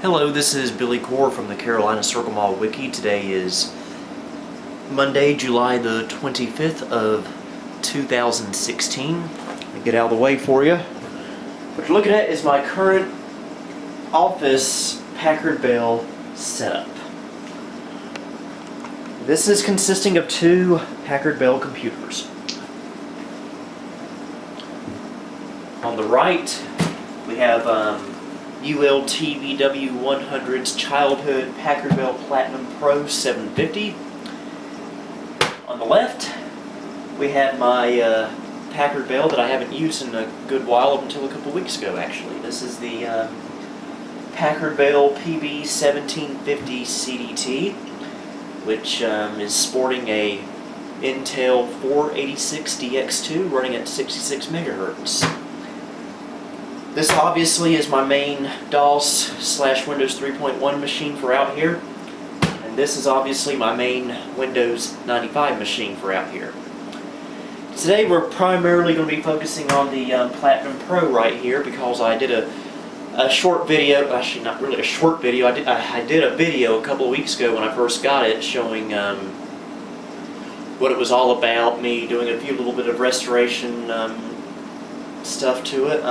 Hello, this is Billy Core from the Carolina Circle Mall Wiki. Today is Monday, July the 25th of 2016. Let me get out of the way for you. What you're looking at is my current office Packard Bell setup. This is consisting of two Packard Bell computers. On the right, we have ULTVW100's childhood Packard Bell Platinum Pro 750. On the left, we have my Packard Bell that I haven't used in a good while, up until a couple weeks ago actually. This is the Packard Bell PB1750 CDT, which is sporting a Intel 486DX2 running at 66 megahertz. This obviously is my main DOS/Windows 3.1 machine for out here, and this is obviously my main Windows 95 machine for out here. Today we're primarily going to be focusing on the Platinum Pro right here, because I did a short video, actually not really a short video, I did a video a couple of weeks ago when I first got it, showing what it was all about, me doing a few little bit of restoration stuff to it.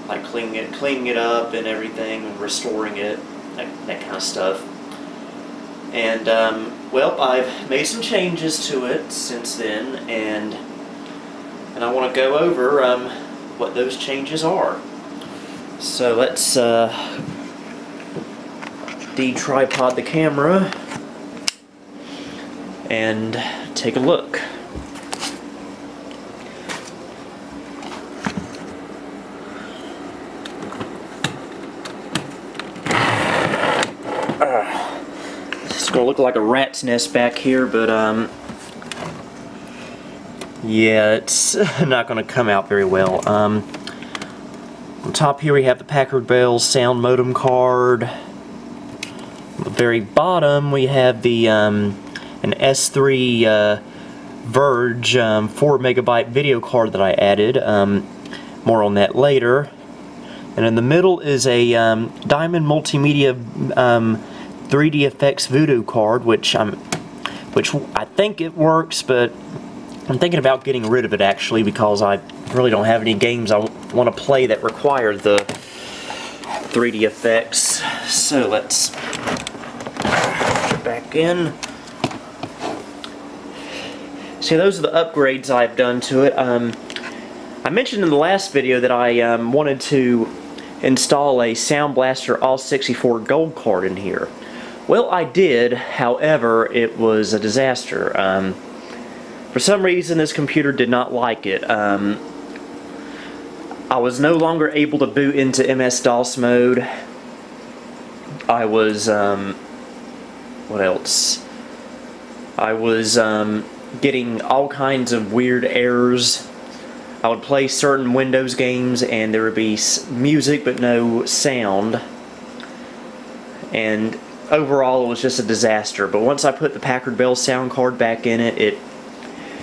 Like cleaning it up and everything, and restoring it, that kind of stuff. And well, I've made some changes to it since then, and I want to go over what those changes are. So let's de-tripod the camera and take a look. It's gonna look like a rat's nest back here, but yeah, it's not gonna come out very well. On top here we have the Packard Bell sound modem card. On the very bottom we have the an S3 Verge 4 megabyte video card that I added. More on that later. And in the middle is a Diamond Multimedia 3D Effects Voodoo card, which I think it works, but I'm thinking about getting rid of it actually, because I really don't have any games I want to play that require the 3D effects. So let's put it back in. See, those are the upgrades I've done to it. I mentioned in the last video that I wanted to install a Sound Blaster All-64 Gold card in here. Well, I did, however, it was a disaster. For some reason, this computer did not like it. I was no longer able to boot into MS-DOS mode. I was, what else? I was getting all kinds of weird errors. I would play certain Windows games and there would be music but no sound. And overall it was just a disaster. But once I put the Packard Bell sound card back in it, it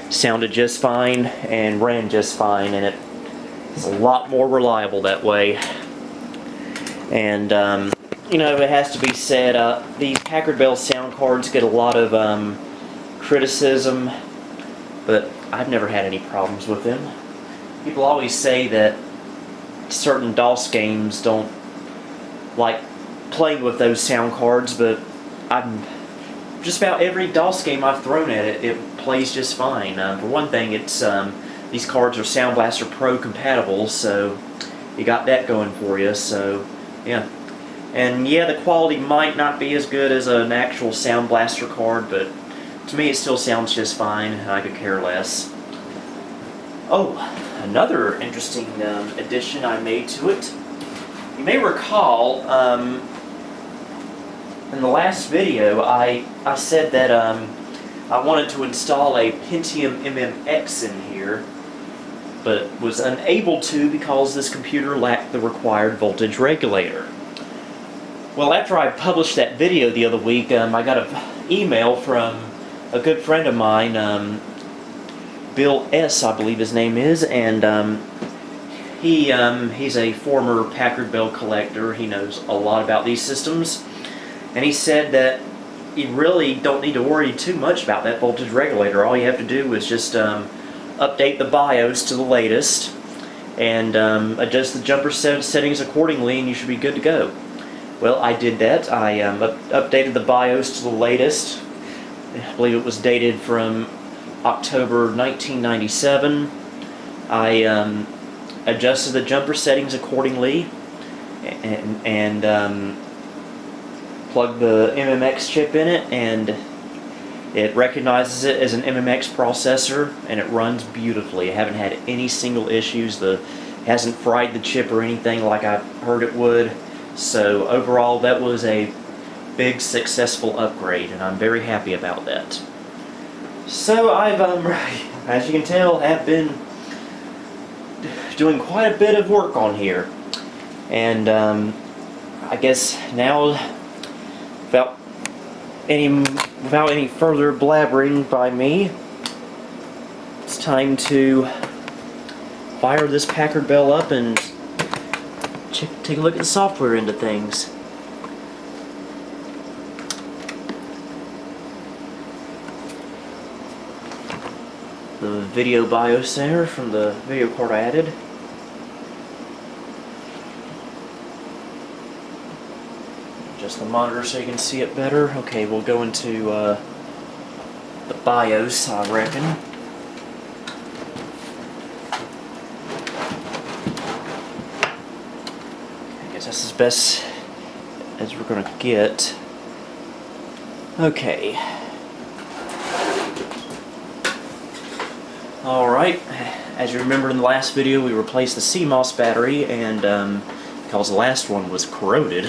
sounded just fine and ran just fine, and it's a lot more reliable that way. And you know, it has to be said, these Packard Bell sound cards get a lot of criticism, but I've never had any problems with them. People always say that certain DOS games don't like playing with those sound cards, but just about every DOS game I've thrown at it, it plays just fine. For one thing, it's these cards are Sound Blaster Pro compatible, so you got that going for you. So yeah, and yeah, the quality might not be as good as an actual Sound Blaster card, but to me it still sounds just fine, and I could care less. Oh, another interesting addition I made to it. You may recall, in the last video, I said that I wanted to install a Pentium MMX in here, but was unable to because this computer lacked the required voltage regulator. Well, after I published that video the other week, I got an email from a good friend of mine, Bill S., I believe his name is, and He's a former Packard Bell collector. He knows a lot about these systems, and he said that you really don't need to worry too much about that voltage regulator. All you have to do is just update the BIOS to the latest and adjust the jumper settings accordingly, and you should be good to go. Well, I did that. I updated the BIOS to the latest. I believe it was dated from October 1997. I adjusted the jumper settings accordingly and plugged the MMX chip in it, and it recognizes it as an MMX processor, and it runs beautifully. I haven't had any single issues. It hasn't fried the chip or anything like I heard it would. So overall, that was a big successful upgrade, and I'm very happy about that. So I've, as you can tell, have been doing quite a bit of work on here, and I guess now, without any further blabbering by me, it's time to fire this Packard Bell up and take a look at the software end of things. The video BIOS there from the video card I added. Just the monitor so you can see it better. Okay, we'll go into the BIOS, I reckon. I guess that's as best as we're gonna get. Okay. Alright, as you remember in the last video, we replaced the CMOS battery, and because the last one was corroded,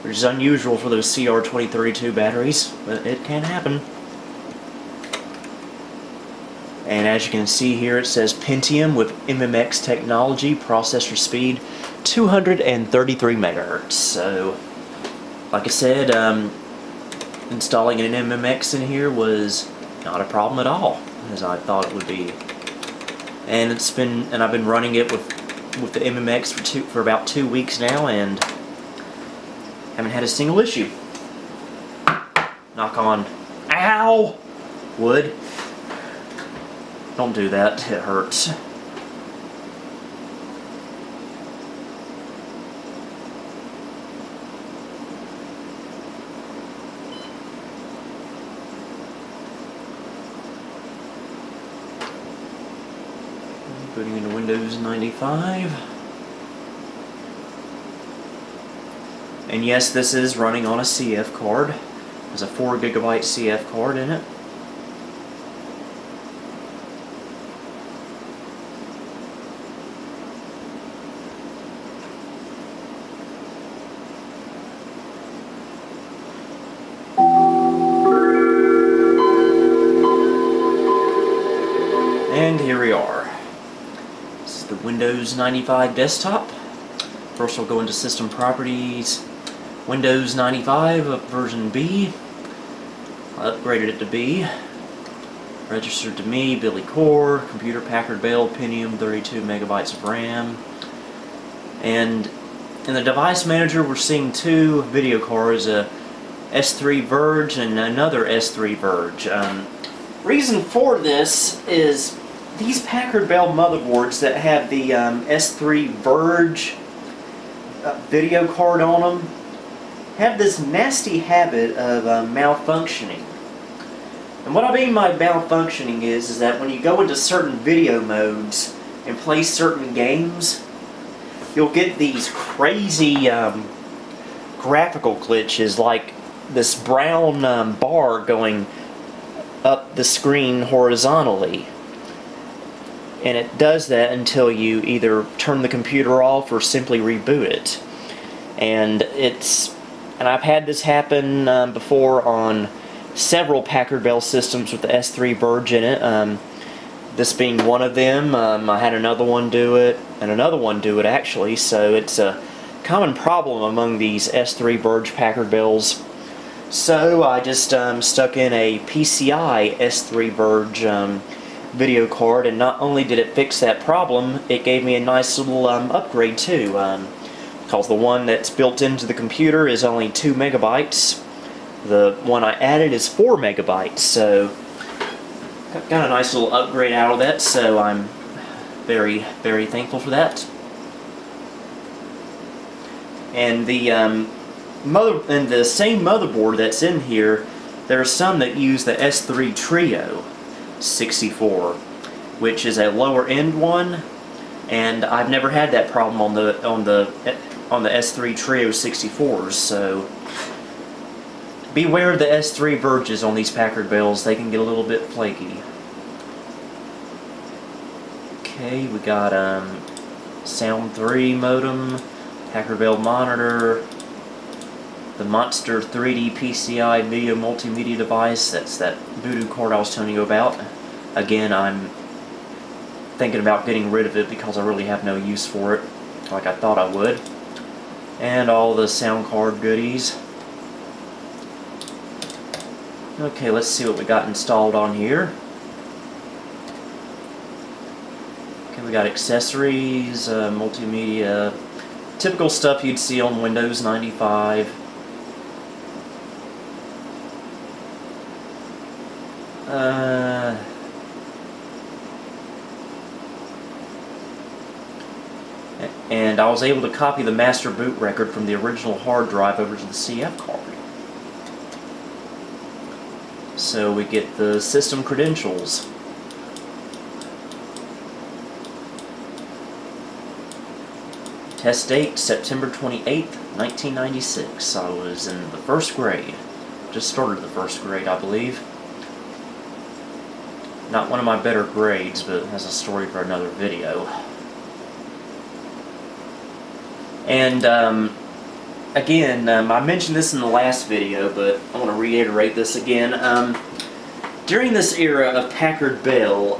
which is unusual for those CR2032 batteries, but it can happen. And as you can see here, it says Pentium with MMX technology, processor speed 233 megahertz. So, like I said, installing an MMX in here was not a problem at all, as I thought it would be. And I've been running it with the MMX for about 2 weeks now, and haven't had a single issue. Knock on, ow, wood. Don't do that, it hurts. Putting into Windows 95. And yes, this is running on a CF card. There's a 4 gigabyte CF card in it. And here we are. This is the Windows 95 desktop. First we'll go into System Properties, Windows 95 version B. I upgraded it to B. Registered to me, Billy Core, computer Packard Bell, Pentium, 32 megabytes of RAM. And in the device manager we're seeing 2 video cards, a S3 Verge and another S3 Verge. Reason for this is these Packard Bell motherboards that have the S3 Verge video card on them have this nasty habit of malfunctioning. And what I mean by malfunctioning is that when you go into certain video modes and play certain games, you'll get these crazy graphical glitches, like this brown bar going up the screen horizontally. And it does that until you either turn the computer off or simply reboot it. And I've had this happen before on several Packard Bell systems with the S3 Verge in it. This being one of them. I had another one do it, and another one do it actually. So it's a common problem among these S3 Verge Packard Bells. So I just stuck in a PCI S3 Verge video card, and not only did it fix that problem, it gave me a nice little upgrade too, because the one that's built into the computer is only 2 megabytes. The one I added is 4 megabytes, so got a nice little upgrade out of that, so I'm very, very thankful for that. And the same motherboard that's in here, there are some that use the S3 Trio 64, which is a lower end one, and I've never had that problem on the S3 Trio 64s. So beware of the S3 verges on these Packard Bells; they can get a little bit flaky. Okay, we got Sound 3 modem, Packard Bell monitor, the Monster 3D PCI video multimedia device. That's that voodoo card I was telling you about. Again, I'm thinking about getting rid of it because I really have no use for it, like I thought I would. And all the sound card goodies. Okay, let's see what we got installed on here. Okay, we got accessories, multimedia, typical stuff you'd see on Windows 95. And I was able to copy the master boot record from the original hard drive over to the CF card. So we get the system credentials. Test date, September 28th, 1996. I was in the first grade. Just started the first grade, I believe. Not one of my better grades, but that's a story for another video. And again, I mentioned this in the last video, but I want to reiterate this again. During this era of Packard Bell,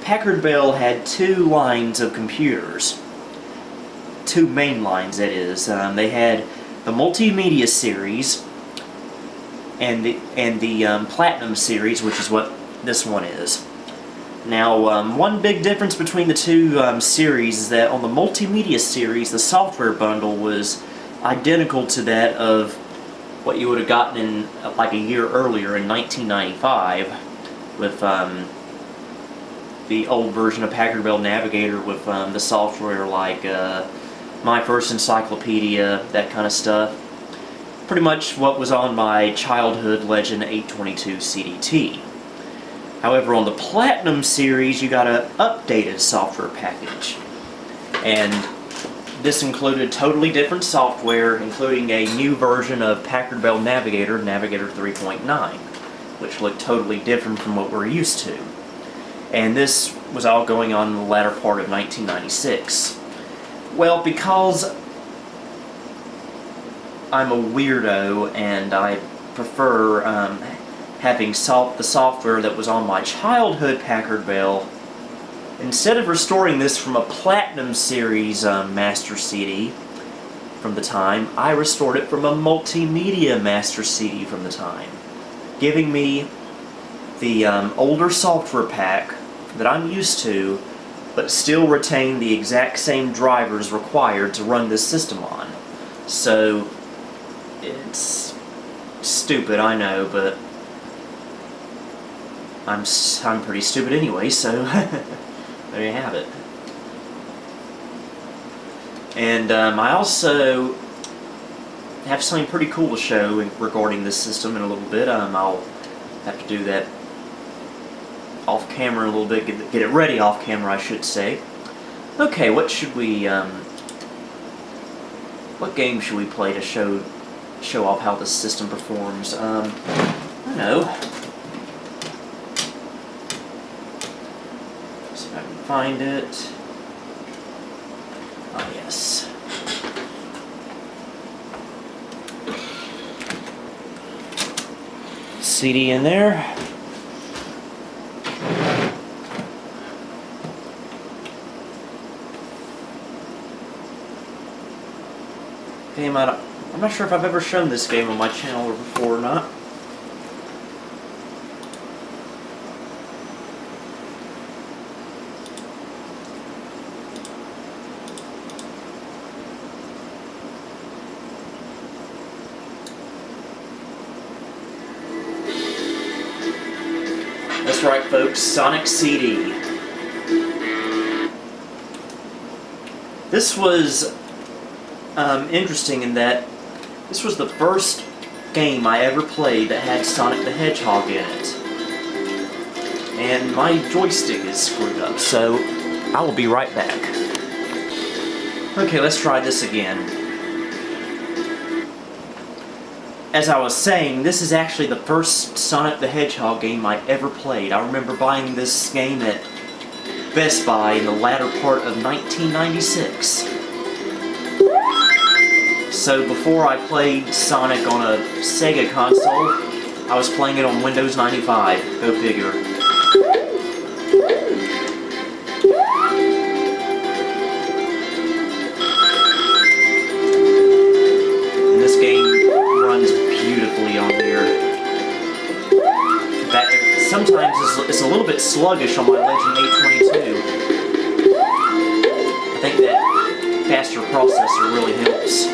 Packard Bell had 2 lines of computers. 2 main lines, that is. They had the Multimedia series and the Platinum series, which is what this one is. Now, one big difference between the 2 series is that on the Multimedia series, the software bundle was identical to that of what you would have gotten in like a year earlier in 1995 with the old version of Packard Bell Navigator with the software like My First Encyclopedia, that kind of stuff. Pretty much what was on my childhood Legend 822 CDT. However, on the Platinum series, you got an updated software package. And this included totally different software, including a new version of Packard Bell Navigator, Navigator 3.9, which looked totally different from what we're used to. And this was all going on in the latter part of 1996. Well, because I'm a weirdo and I prefer having the software that was on my childhood Packard Bell, instead of restoring this from a Platinum series master CD from the time, I restored it from a Multimedia master CD from the time, giving me the older software pack that I'm used to, but still retain the exact same drivers required to run this system on. So it's stupid, I know, but I'm pretty stupid anyway, so there you have it. And I also have something pretty cool to show regarding this system in a little bit. I'll have to do that off camera a little bit, get it ready off camera, I should say. Okay, what should we, what game should we play to show off how the system performs? I don't know. See if I can find it. Oh, yes. CD in there. Game I'm not sure if I've ever shown this game on my channel before or not. That's right, folks, Sonic CD. This was interesting in that this was the first game I ever played that had Sonic the Hedgehog in it. And my joystick is screwed up, so I will be right back. Okay, let's try this again. As I was saying, this is actually the first Sonic the Hedgehog game I ever played. I remember buying this game at Best Buy in the latter part of 1996. So before I played Sonic on a Sega console, I was playing it on Windows 95. Go figure. And this game runs beautifully on here. In fact, sometimes it's a little bit sluggish on my Legend 822. I think that faster processor really helps.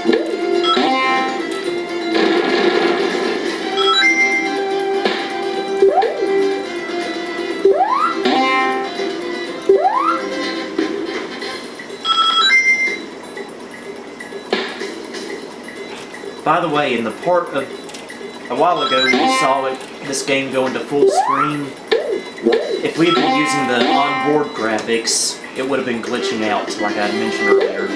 By the way, in the part of a while ago we saw this game go into full screen. If we had been using the onboard graphics, it would have been glitching out, like I mentioned earlier.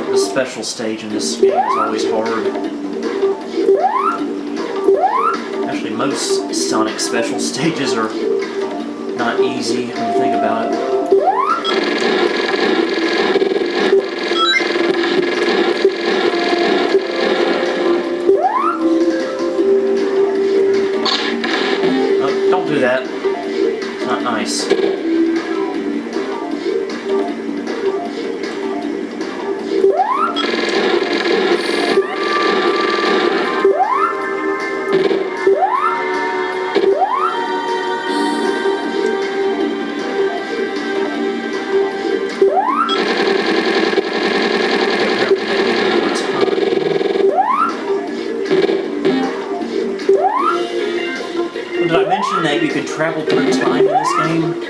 The special stage in this game is always hard. Actually, most Sonic special stages are not easy when you think about it. Oh, don't do that. It's not nice. Did I mention that you could travel through time in this game?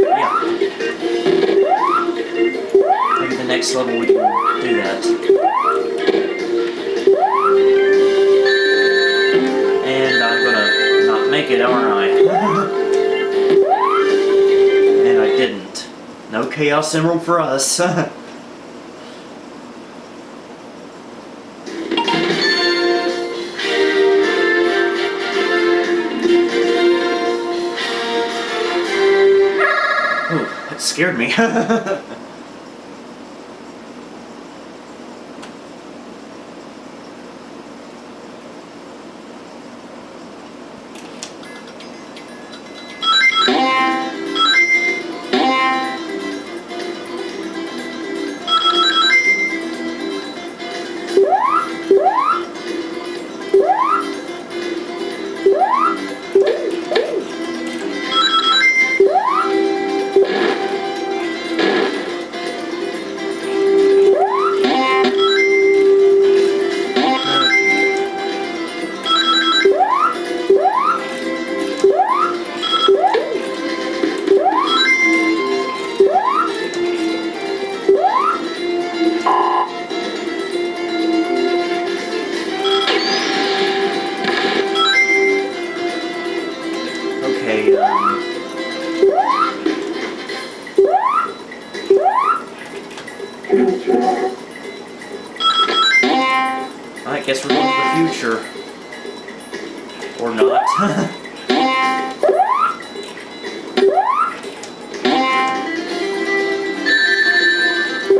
Yeah. Maybe the next level we can do that. And I'm gonna not make it, aren't I? And I didn't. No Chaos Emerald for us. That scared me. I guess we're going to the future. Or not.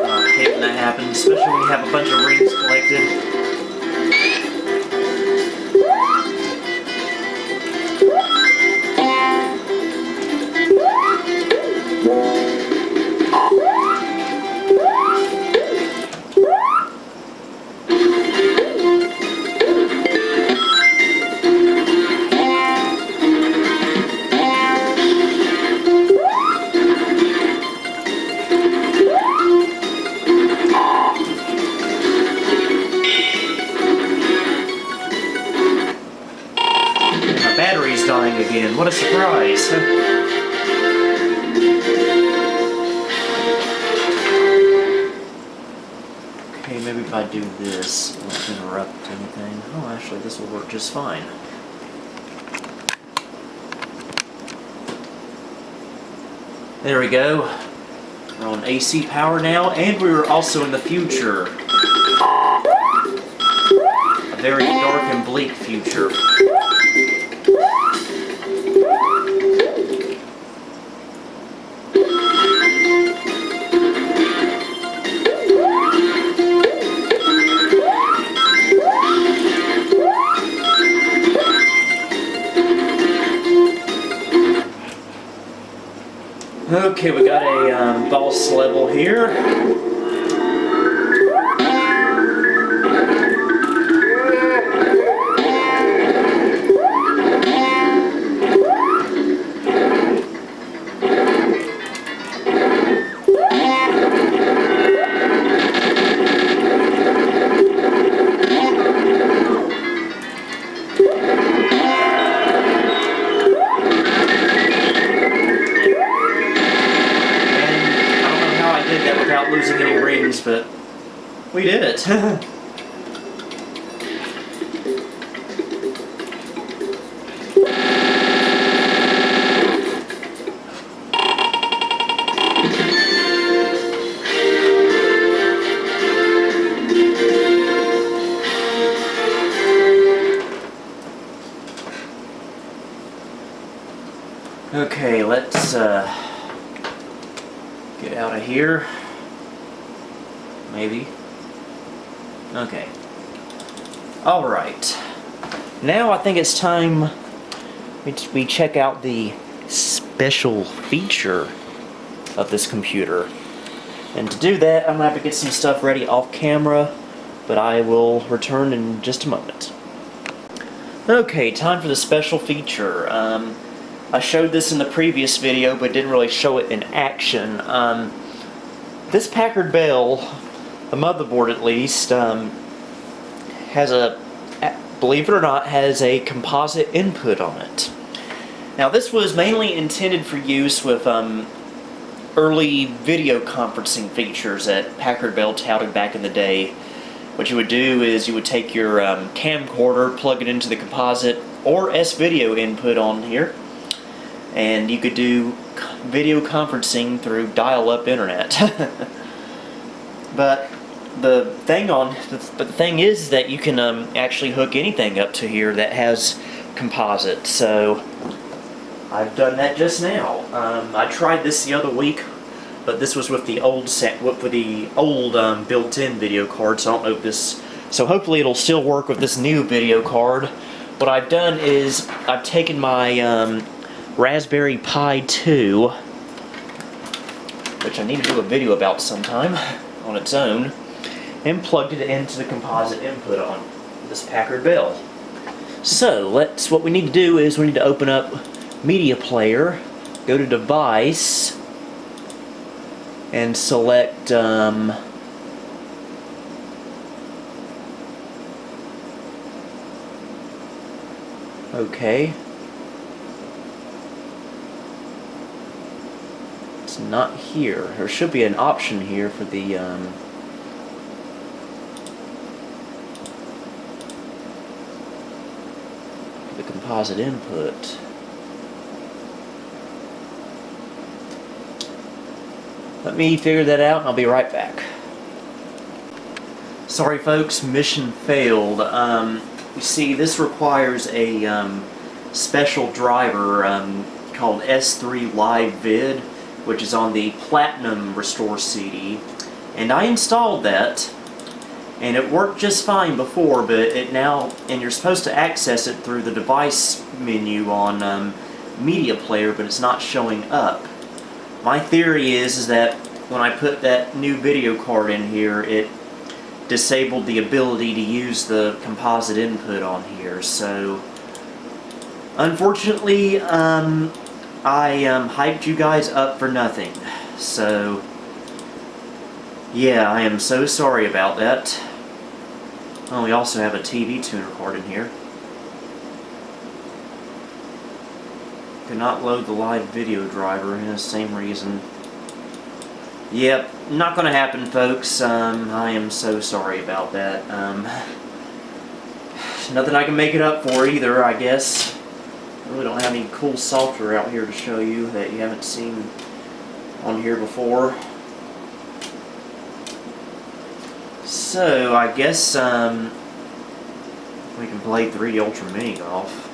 I hate when that happens, especially when you have a bunch of rings collected. surprise. Okay, maybe if I do this, it won't interrupt anything. Oh, actually, this will work just fine. There we go. We're on AC power now, and we're also in the future. A very dark and bleak future. Okay, we got a boss level here. Without losing any rings, but we did it. Okay, let's get out of here. Maybe. Okay. Alright. Now I think it's time we check out the special feature of this computer. And to do that, I'm going to have to get some stuff ready off camera, but I will return in just a moment. Okay, time for the special feature. I showed this in the previous video, but didn't really show it in action. This Packard Bell, the motherboard at least, has a, believe it or not, has a composite input on it. Now this was mainly intended for use with early video conferencing features that Packard Bell touted back in the day. What you would do is you would take your camcorder, plug it into the composite or S-video input on here, and you could do video conferencing through dial-up internet. But the thing is that you can actually hook anything up to here that has composite. So I've done that just now. I tried this the other week, but this was with the old built-in video card. So I don't know if this. So hopefully it'll still work with this new video card. What I've done is I've taken my Raspberry Pi 2, which I need to do a video about sometime on its own, and plugged it into the composite input on this Packard Bell. So what we need to do is we need to open up Media Player, go to Device, and select OK. It's not here. There should be an option here for the composite input. Let me figure that out and I'll be right back. Sorry folks, mission failed. You see, this requires a special driver called S3 Live Vid, which is on the Platinum Restore CD, and I installed that, and it worked just fine before, but it now, and you're supposed to access it through the device menu on Media Player, but it's not showing up. My theory is that when I put that new video card in here, it disabled the ability to use the composite input on here. So unfortunately, I hyped you guys up for nothing. So yeah, I am so sorry about that. Oh, we also have a TV tuner card in here. cannot load the live video driver. Yeah, same reason. Yep, not gonna happen, folks. I am so sorry about that. Nothing I can make it up for either, I guess. I really don't have any cool software out here to show you that you haven't seen on here before. So, I guess we can play 3D Ultra Mini Golf.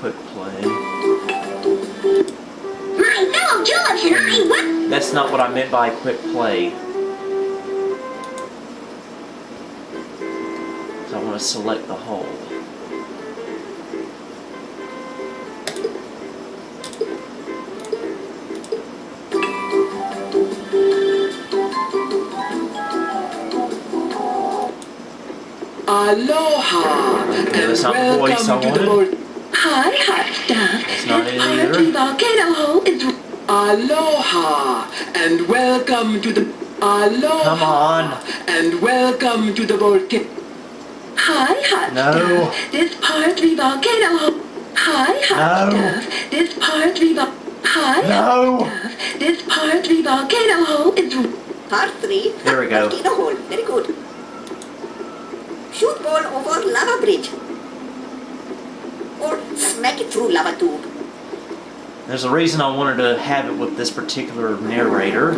Quick play. My dog George and I what? That's not what I meant by quick play. So I want to select the hole. Aloha, Okay, and that's not the voice I welcome to the wanted. boat. Hi, hot stuff. That's not it This either. party volcano hole is Aloha, and welcome to the Aloha. Come on. And welcome to the volcano. hi, hot No. stuff. This part 3 volcano hole. Hi, hot No. stuff. This part 3 hi, No. hot stuff. This part 3 volcano hole is Part 3. There we go. Volcano hole. Very good. Shoot ball over lava bridge. Or smack it through lava tube. There's a reason I wanted to have it with this particular narrator.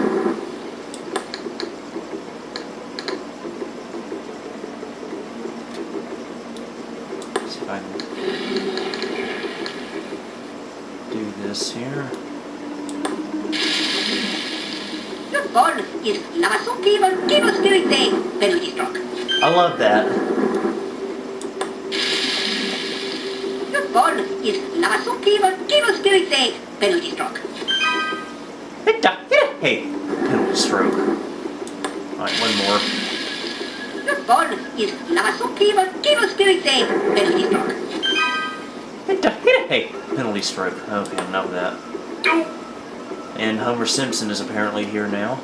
See if I can do this here. Your ball is lava so volcano spirit day. Penalty stroke. I love that. Your ball is lava so volcano spirit day. Penalty stroke. Hey, penalty stroke. Alright, one more. Your ball is lava so volcano spirit day. Penalty stroke. Hey, penalty stroke. Okay, enough of that. And Homer Simpson is apparently here now.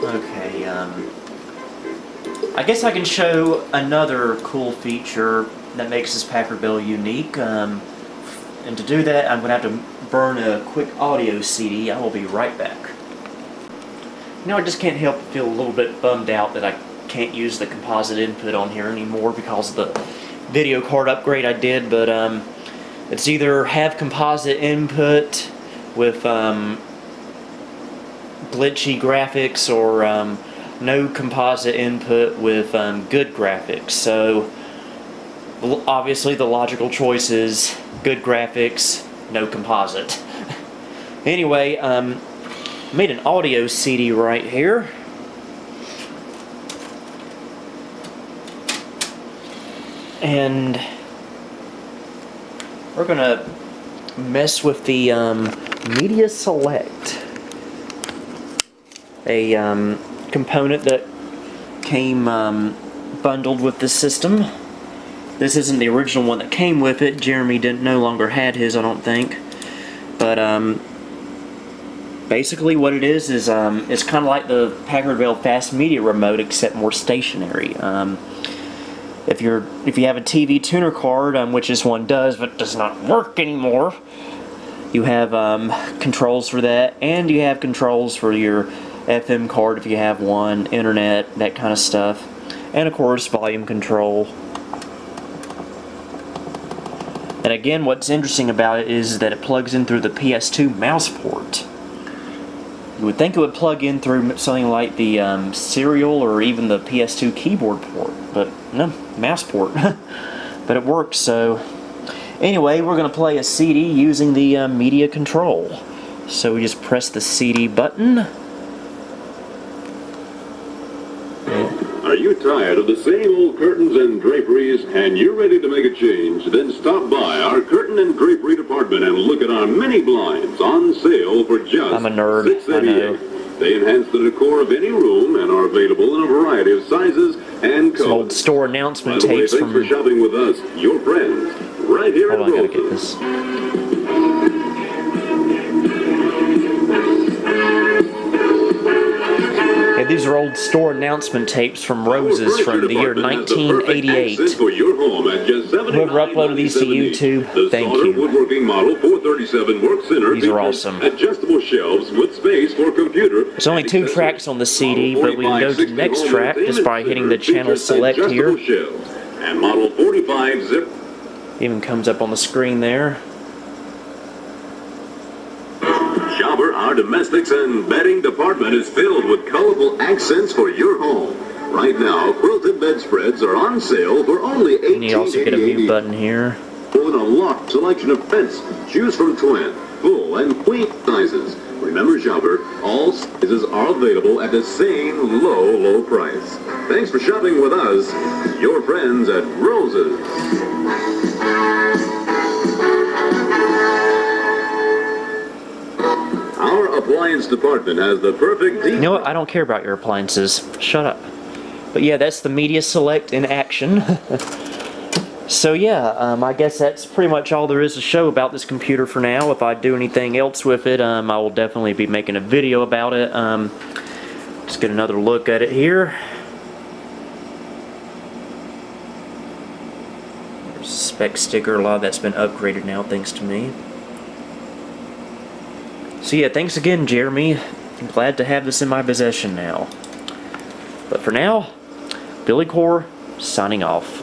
Okay, I guess I can show another cool feature that makes this Packard Bell unique. And to do that, I'm going to have to burn a quick audio CD. I will be right back. You know, I just can't help but feel a little bit bummed out that I can't use the composite input on here anymore because of the video card upgrade I did, but it's either have composite input with glitchy graphics or no composite input with good graphics. So obviously the logical choice is good graphics, no composite. Anyway, made an audio CD right here. And we're gonna mess with the Media Select, a component that came bundled with the system. This isn't the original one that came with it. Jeremy no longer had his, I don't think. But basically what it is it's kind of like the Packard Bell Fast Media Remote, except more stationary. If you have a TV tuner card, which this one does, but does not work anymore, you have controls for that, and you have controls for your FM card if you have one, internet, that kind of stuff, and of course volume control. And again, what's interesting about it is that it plugs in through the PS2 mouse port. You would think it would plug in through something like the serial or even the PS2 keyboard port, but no, mouse port. But it works. So anyway, we're going to play a CD using the media control. So we just press the CD button. Are you tired Tired of the same old curtains and draperies, and you're ready to make a change? Then stop by our curtain and drapery department and look at our mini blinds on sale for just I'm a nerd, I know. $6.88. They enhance the decor of any room and are available in a variety of sizes and colors. Some old store announcement By the way, tapes thanks from... for shopping with us, your friends, right here Hold on, at I gotta get Rose's. this. Yeah, these are old store announcement tapes from Rose's from the year 1988. Whoever uploaded these to YouTube, thank you. Woodworking model 437 work center. These are awesome. Adjustable shelves with space for computer. There's only 2 tracks on the CD, but we can go to the next track just by hitting the channel select here. And model 45 zip. Even comes up on the screen there. Shopper, our domestics and bedding department is filled with colorful accents for your home. Right now, quilted bedspreads are on sale for only $18.88. And you also get a mute button here. With a locked selection of prints, choose from twin, full, and queen sizes. Remember, shopper, all sizes are available at the same low price. Thanks for shopping with us, your friends at Rose's. Our appliance department has the perfect... You know what? I don't care about your appliances. Shut up. But yeah, that's the media select in action. So yeah, I guess that's pretty much all there is to show about this computer for now. If I do anything else with it, I will definitely be making a video about it. Let's get another look at it here. There's a spec sticker. A lot of that's been upgraded now, thanks to me. So yeah, thanks again, Jeremy. I'm glad to have this in my possession now. But for now, Billy Core, signing off.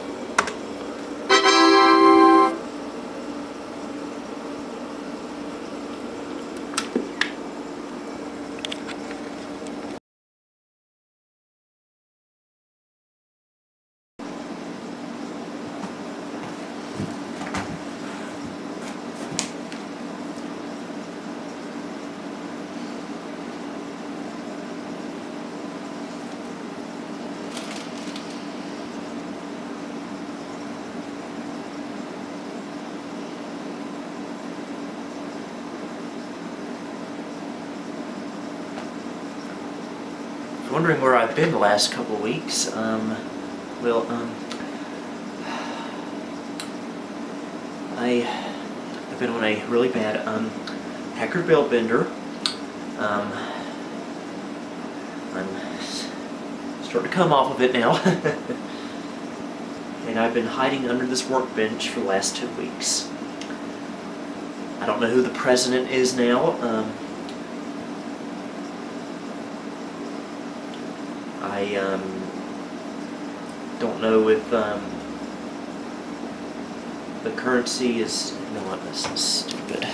Wondering where I've been the last couple of weeks. I've been on a really bad Packard Bell bender. I'm starting to come off of it now. And I've been hiding under this workbench for the last 2 weeks. I don't know who the president is now. I don't know if the currency is... You know what, this is stupid.